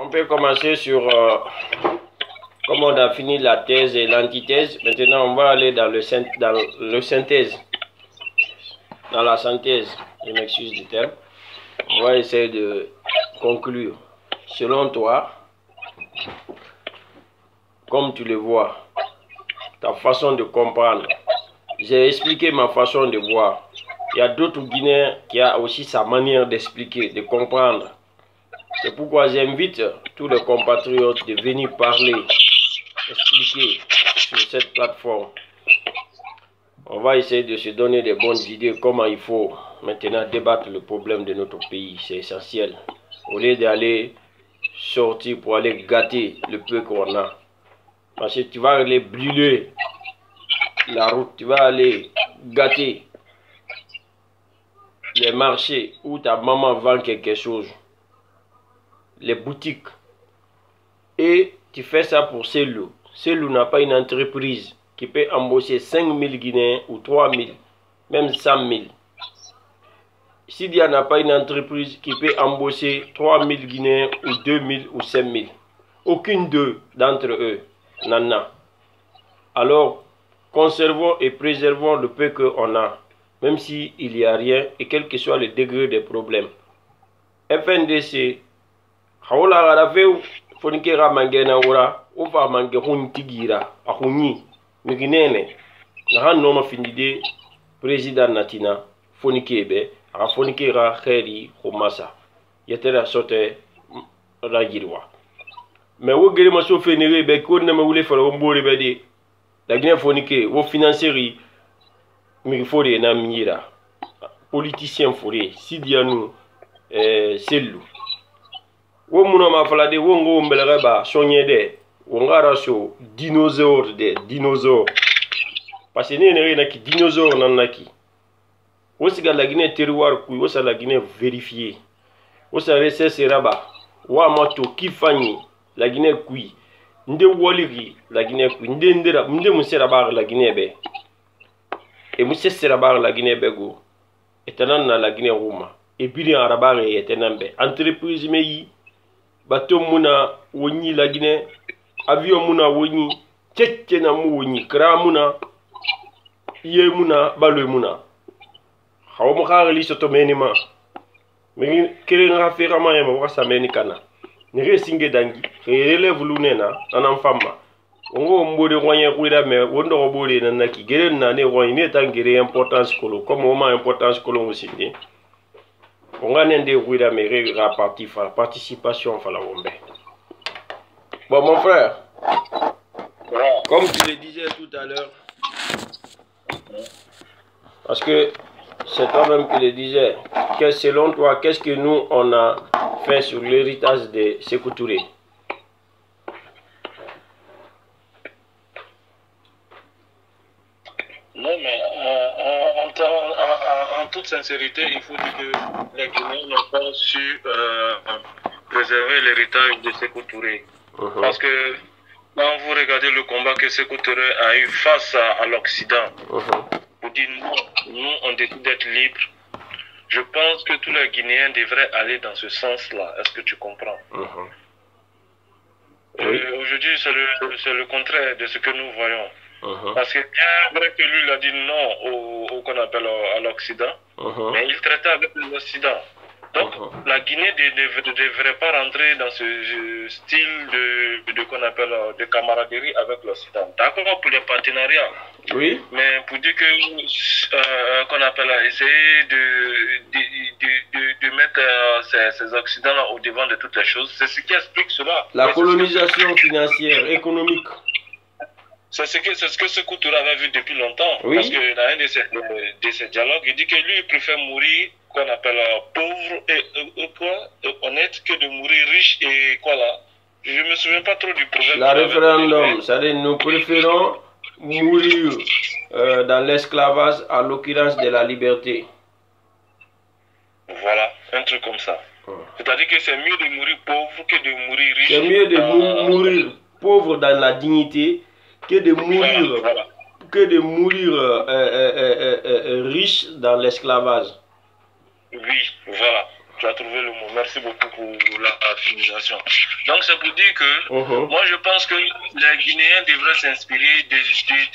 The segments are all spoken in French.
On peut commencer sur, comme on a fini la thèse et l'antithèse, maintenant on va aller dans le synthèse, dans la synthèse, je m'excuse du terme. On va essayer de conclure. Selon toi, comme tu le vois, ta façon de comprendre, j'ai expliqué ma façon de voir. Il y a d'autres Guinéens qui ont aussi sa manière d'expliquer, de comprendre. C'est pourquoi j'invite tous les compatriotes de venir parler, expliquer sur cette plateforme. On va essayer de se donner des bonnes idées, comment il faut maintenant débattre le problème de notre pays. C'est essentiel. Au lieu d'aller sortir pour aller gâter le peu qu'on a. Parce que tu vas aller brûler la route, tu vas aller gâter les marchés où ta maman vend quelque chose, les boutiques, et tu fais ça pour Selou. Selou n'a pas une entreprise qui peut embaucher 5000 Guinéens ou 3000, même 100 000. Sidia n'a pas une entreprise qui peut embaucher 3000 Guinéens ou 2000 ou 5000. Aucune d'entre eux n'en a. Alors, conservons et préservons le peu qu'on a, même s'il n'y a rien et quel que soit le degré des problèmes. FNDC, Haola Radafeu, Fonikera Mangena Ora, Ofa Mangehun Tigira, Ahuni, Miginene, Nahan Noma Findide, Président Natina, Fonikebe, a Fonikera Kheri, Homasa, Yetera Sote, Ragirwa. Mais où est-ce que vous faites des choses que vous faire un bon rebelle? La Guinée Fonike, vos financiers, mais il faut des namira. Politiciens forêt, Sidianou, Selou. Où mon ma falade, où on belreba, sonye on garaso, dinosaure dinosaures. Parce que n'est rien qui dinosaure nanaki. Où c'est que la Guinée terroir, où c'est la Guinée vérifiée. Où c'est resté seraba, où amato kifani. La Guinée kui, nde woliri la Guinée kui, nde muserabar la Guinée be, et monsieur serabar la Guinée bego, étant na la Guinée Roma, et puis arabar et étant be, entreprise meyi, bateau muna woni la Guinée, avion muna woni, tchèque na mu woni, kra muna, yé muna, balou muna, hawo khari soto menima, mais kéré ngafira ma yama wasa menikana. Nire singe dangi, relève l'unena, en enfant. On va mourir de royer, mais on doit mourir dans la qui guérit n'a ne royer, n'est en guérir importance colo, comme on a importance colo aussi. On a un des rouilles mais participation à la bombe. Bon, mon frère, comme tu le disais tout à l'heure, parce que c'est toi-même qui le disais, que selon toi, qu'est-ce que nous on a fait sur l'héritage de Sékou Touré? Non, mais en toute sincérité, il faut dire que les Guinéens n'ont pas su préserver l'héritage de Sékou Touré. Parce que quand vous regardez le combat que Sékou Touré a eu face à l'Occident, vous dites non, nous on décide d'être libres. Je pense que tous les Guinéens devraient aller dans ce sens-là. Est-ce que tu comprends? Oui. Aujourd'hui, c'est le contraire de ce que nous voyons. Parce que bien vrai que lui, il a dit non au qu'on appelle à l'Occident, mais il traitait avec l'Occident. Donc, la Guinée ne devrait pas rentrer dans ce style de qu'on appelle de camaraderie avec l'Occident. D'accord pour les partenariats. Oui. Mais pour dire que qu'on appelle essayer de mettre ces Occidents-là au devant de toutes les choses, c'est ce qui explique cela. La colonisation financière, économique. C'est ce que Sékou Touré avait vu depuis longtemps. Oui. Parce que dans un de ces dialogues, il dit que lui, il préfère mourir, qu'on appelle pauvre et honnête, que de mourir riche et quoi là. Je ne me souviens pas trop du problème. La référendum, c'est-à-dire nous préférons mourir dans l'esclavage à l'occurrence de la liberté. Voilà, un truc comme ça. C'est-à-dire que c'est mieux de mourir pauvre que de mourir riche. C'est mieux de mourir pauvre dans la dignité que de mourir, riche dans l'esclavage. Oui, voilà. Tu as trouvé le mot. Merci beaucoup pour la finalisation. Donc, c'est pour dire que moi, je pense que les Guinéens devraient s'inspirer,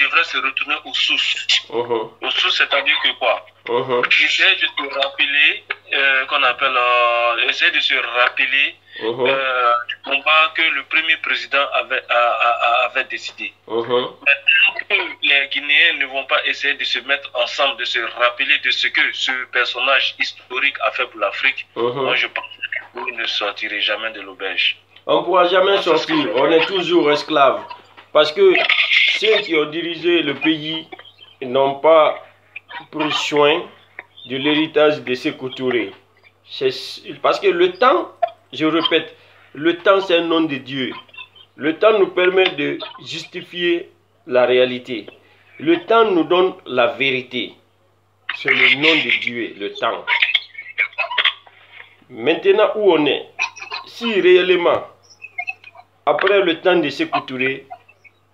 devraient se retourner aux sources. Aux sources, c'est-à-dire que quoi? Essayer de se rappeler, qu'on appelle, essayer de se rappeler du combat que le premier président avait décidé. Les Guinéens ne vont pas essayer de se mettre ensemble, de se rappeler de ce que ce personnage historique a fait pour l'Afrique. Moi, je pense que vous ne sortirez jamais de l'auberge. On ne pourra jamais sortir, on est toujours esclaves. Parce que ceux qui ont dirigé le pays n'ont pas pris soin de l'héritage de Sékou Touré. Parce que le temps, je répète, le temps c'est un nom de Dieu. Le temps nous permet de justifier la réalité. Le temps nous donne la vérité. C'est le nom de Dieu, le temps. Maintenant où on est, si réellement, après le temps de Sékou Touré,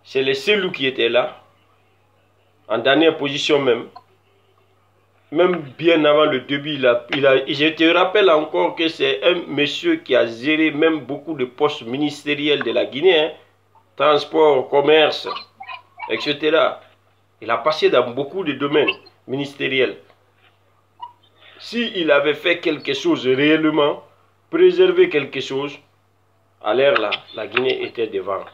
c'est les Selou qui étaient là, en dernière position même bien avant le début, je te rappelle encore que c'est un monsieur qui a géré même beaucoup de postes ministériels de la Guinée, hein, transport, commerce, etc. Il a passé dans beaucoup de domaines ministériels. S'il avait fait quelque chose réellement, préservé quelque chose, à l'ère là, la Guinée était devant.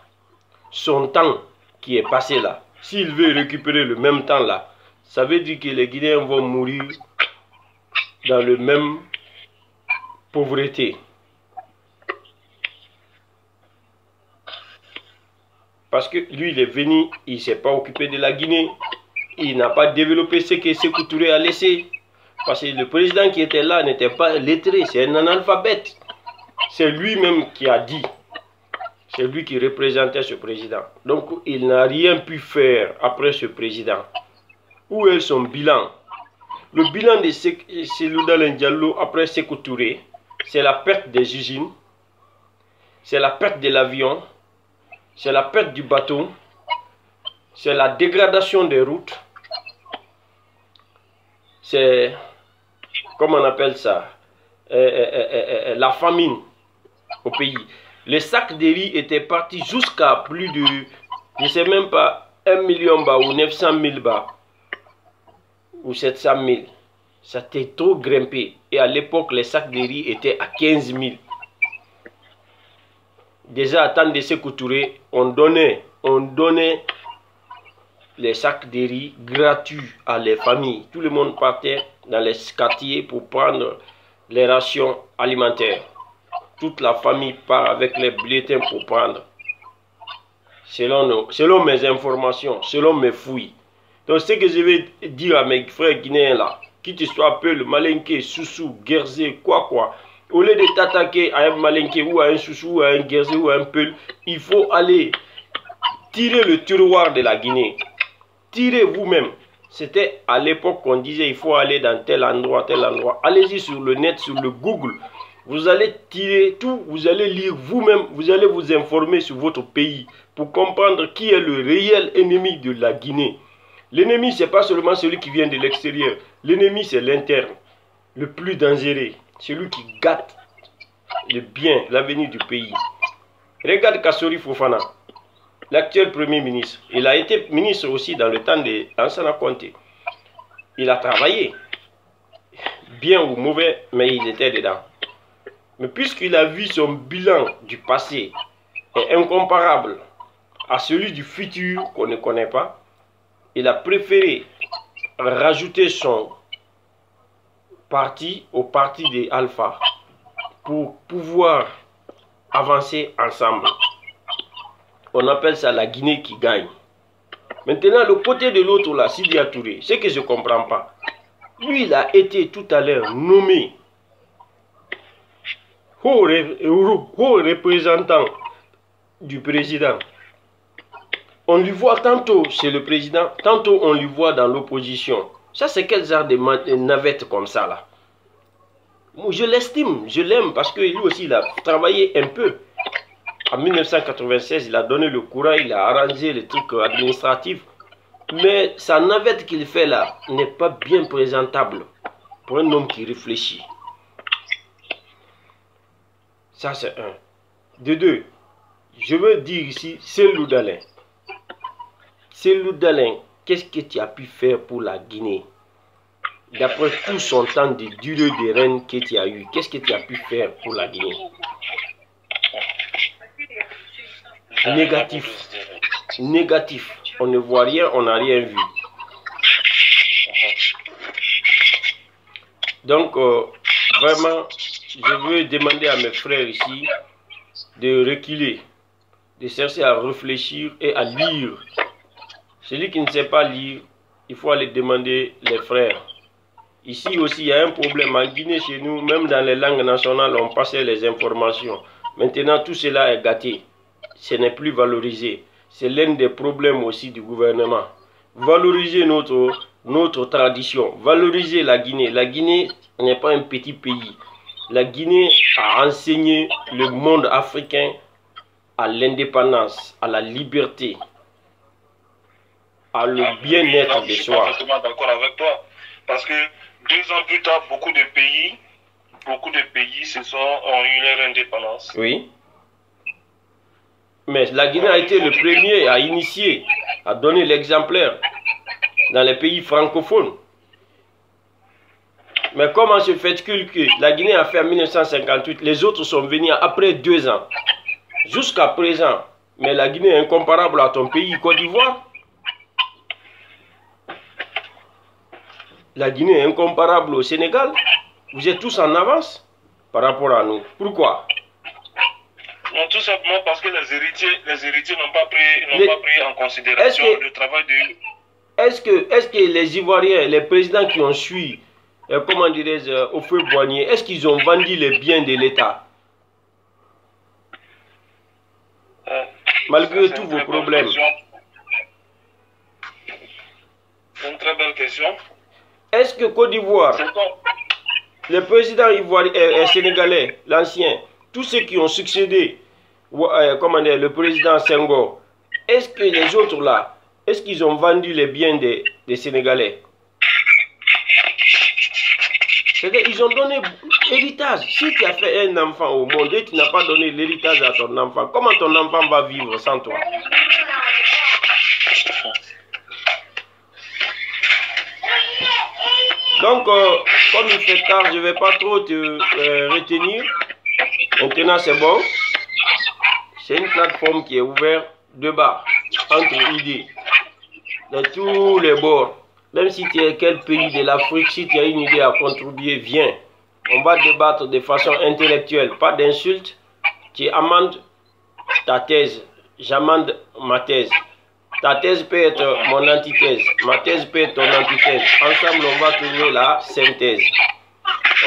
Son temps qui est passé là, s'il veut récupérer le même temps là, ça veut dire que les Guinéens vont mourir dans le même pauvreté. Parce que lui, il est venu, il ne s'est pas occupé de la Guinée. Il n'a pas développé ce que Sékou Touré a laissé. Parce que le président qui était là n'était pas lettré, c'est un analphabète. C'est lui-même qui a dit. C'est lui qui représentait ce président. Donc, il n'a rien pu faire après ce président. Où est son bilan? Le bilan de Cellou Dalein Diallo après Sékou Touré, c'est la perte des usines, c'est la perte de l'avion, c'est la perte du bateau, c'est la dégradation des routes, c'est, comment on appelle ça, la famine au pays. Les sacs de riz étaient partis jusqu'à plus de, je ne sais même pas, 1 million bas ou 900 000 bas. Ou 700 000. Ça était trop grimpé. Et à l'époque, les sacs de riz étaient à 15 000. Déjà, à temps de Sékou Touré, on donnait les sacs de riz gratuits à les familles. Tout le monde partait dans les quartiers pour prendre les rations alimentaires. Toute la famille part avec les bulletins pour prendre. Selon mes informations, selon mes fouilles. Donc, ce que je vais dire à mes frères guinéens là, qui te soit appelé Malinké, Soussou, Guerzé, quoi, au lieu de t'attaquer à un Malinké ou à un Soussou, ou à un Guerzé ou à un Peul, il faut aller tirer le tiroir de la Guinée. Tirez vous-même. C'était à l'époque qu'on disait il faut aller dans tel endroit, tel endroit. Allez-y sur le net, sur le Google. Vous allez tirer tout, vous allez lire vous-même, vous allez vous informer sur votre pays pour comprendre qui est le réel ennemi de la Guinée. L'ennemi, ce n'est pas seulement celui qui vient de l'extérieur. L'ennemi, c'est l'interne, le plus dangereux. Celui qui gâte le bien, l'avenir du pays. Regarde Kassori Fofana, l'actuel premier ministre. Il a été ministre aussi dans le temps de Lansana Conté. Il a travaillé, bien ou mauvais, mais il était dedans. Mais puisqu'il a vu son bilan du passé est incomparable à celui du futur qu'on ne connaît pas, il a préféré rajouter son parti au parti des Alpha pour pouvoir avancer ensemble. On appelle ça la Guinée qui gagne. Maintenant, le côté de l'autre là, Sidi Touré, ce que je ne comprends pas. Lui, il a été tout à l'heure nommé haut représentant du président. On lui voit tantôt chez le président, tantôt on lui voit dans l'opposition. Ça, c'est quel genre de navette comme ça, là? Je l'estime, je l'aime, parce que lui aussi, il a travaillé un peu. En 1996, il a donné le courant, il a arrangé les trucs administratifs. Mais sa navette qu'il fait là n'est pas bien présentable pour un homme qui réfléchit. Ça, c'est un. De deux, je veux dire ici, Cellou Dalein. Cellou Dalein, qu'est-ce que tu as pu faire pour la Guinée? D'après tout son temps de durée de règne que tu as eu, qu'est-ce que tu as pu faire pour la Guinée? Négatif. Négatif. On ne voit rien, on n'a rien vu. Donc, vraiment, je veux demander à mes frères ici de reculer, de chercher à réfléchir et à lire. Celui qui ne sait pas lire, il faut aller demander les frères. Ici aussi, il y a un problème. En Guinée, chez nous, même dans les langues nationales, on passait les informations. Maintenant, tout cela est gâté. Ce n'est plus valorisé. C'est l'un des problèmes aussi du gouvernement. Valoriser notre tradition. Valoriser la Guinée. La Guinée n'est pas un petit pays. La Guinée a enseigné le monde africain à l'indépendance, à la liberté, à le bien-être des soirs. Je suis parfaitement d'accord avec toi. Parce que 2 ans plus tard, beaucoup de pays ont eu leur indépendance. Oui. Mais la Guinée a été le premier à initier, à donner l'exemplaire dans les pays francophones. Mais comment se fait-il que la Guinée a fait en 1958, les autres sont venus après 2 ans, jusqu'à présent, mais la Guinée est incomparable à ton pays, Côte d'Ivoire. La Guinée est incomparable au Sénégal. Vous êtes tous en avance par rapport à nous. Pourquoi? Non, tout simplement parce que les héritiers n'ont pas pris en considération le travail de... Est-ce que les Ivoiriens, les présidents qui ont suivi, comment dirais-je, au feu Boigny, est-ce qu'ils ont vendu les biens de l'État? Malgré tous vos problèmes. C'est une très belle question. Est-ce que Côte d'Ivoire, le président ivoirien, sénégalais, l'ancien, tous ceux qui ont succédé, comment dire, le président Senghor, est-ce que les autres là, est-ce qu'ils ont vendu les biens des Sénégalais? C'est-à-dire ils ont donné l'héritage. Si tu as fait un enfant au monde et tu n'as pas donné l'héritage à ton enfant, comment ton enfant va vivre sans toi? Donc, comme il fait tard, je ne vais pas trop te retenir. Maintenant, c'est bon. C'est une plateforme qui est ouverte de bas, entre idées, de tous les bords. Même si tu es quel pays de l'Afrique, si tu as une idée à contribuer, viens. On va débattre de façon intellectuelle, pas d'insultes. Tu amendes ta thèse, j'amende ma thèse. Ta thèse peut être mon antithèse, ma thèse peut être ton antithèse. Ensemble, on va trouver la synthèse.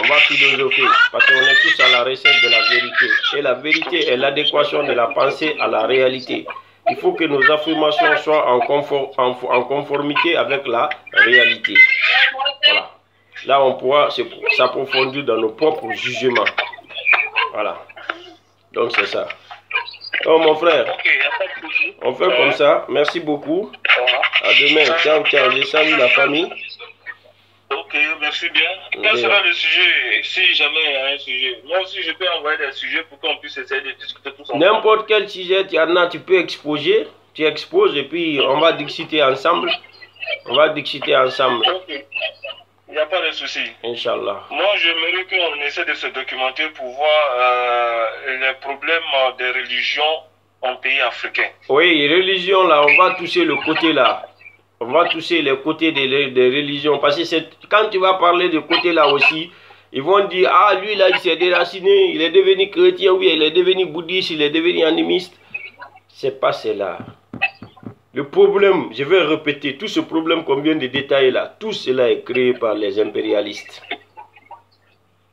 On va philosopher, parce qu'on est tous à la recherche de la vérité. Et la vérité est l'adéquation de la pensée à la réalité. Il faut que nos affirmations soient en conformité avec la réalité. Voilà. Là, on pourra s'approfondir dans nos propres jugements. Voilà. Donc, c'est ça. Oh, mon frère, on fait comme ça. Merci beaucoup. À demain. Ciao, ciao. Je salue la famille. Ok, merci bien. Quel sera le sujet, si jamais il y a un sujet? Moi aussi, je peux envoyer des sujets pour qu'on puisse essayer de discuter tous ensemble. N'importe quel sujet, il y en a, tu peux exposer. Tu exposes et puis on va discuter ensemble. On va discuter ensemble. Ok. Il n'y a pas de souci. Inch'Allah. Moi, j'aimerais qu'on essaie de se documenter pour voir les problèmes des religions en pays africains. Oui, religion, là, on va toucher le côté là. On va toucher les côtés des religions. Parce que quand tu vas parler de côté là aussi, ils vont dire, ah, lui là, il s'est déraciné, il est devenu chrétien, oui, il est devenu bouddhiste, il est devenu animiste. C'est pas cela. Le problème, je vais répéter, tout ce problème qu'on vient de détailler là, tout cela est créé par les impérialistes.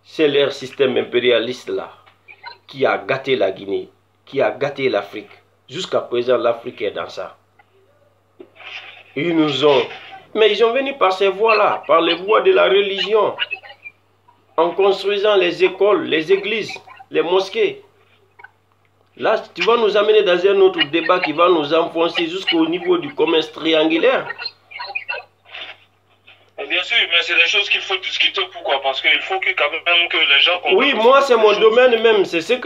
C'est leur système impérialiste là qui a gâté la Guinée, qui a gâté l'Afrique. Jusqu'à présent, l'Afrique est dans ça. Ils nous ont... Mais ils ont venu par ces voies-là, par les voies de la religion, en construisant les écoles, les églises, les mosquées. Là, tu vas nous amener dans un autre débat qui va nous enfoncer jusqu'au niveau du commerce triangulaire. Bien sûr, mais c'est des choses qu'il faut discuter. Pourquoi? Parce qu'il faut que quand même que les gens... Oui, moi c'est mon domaine même, c'est ce que...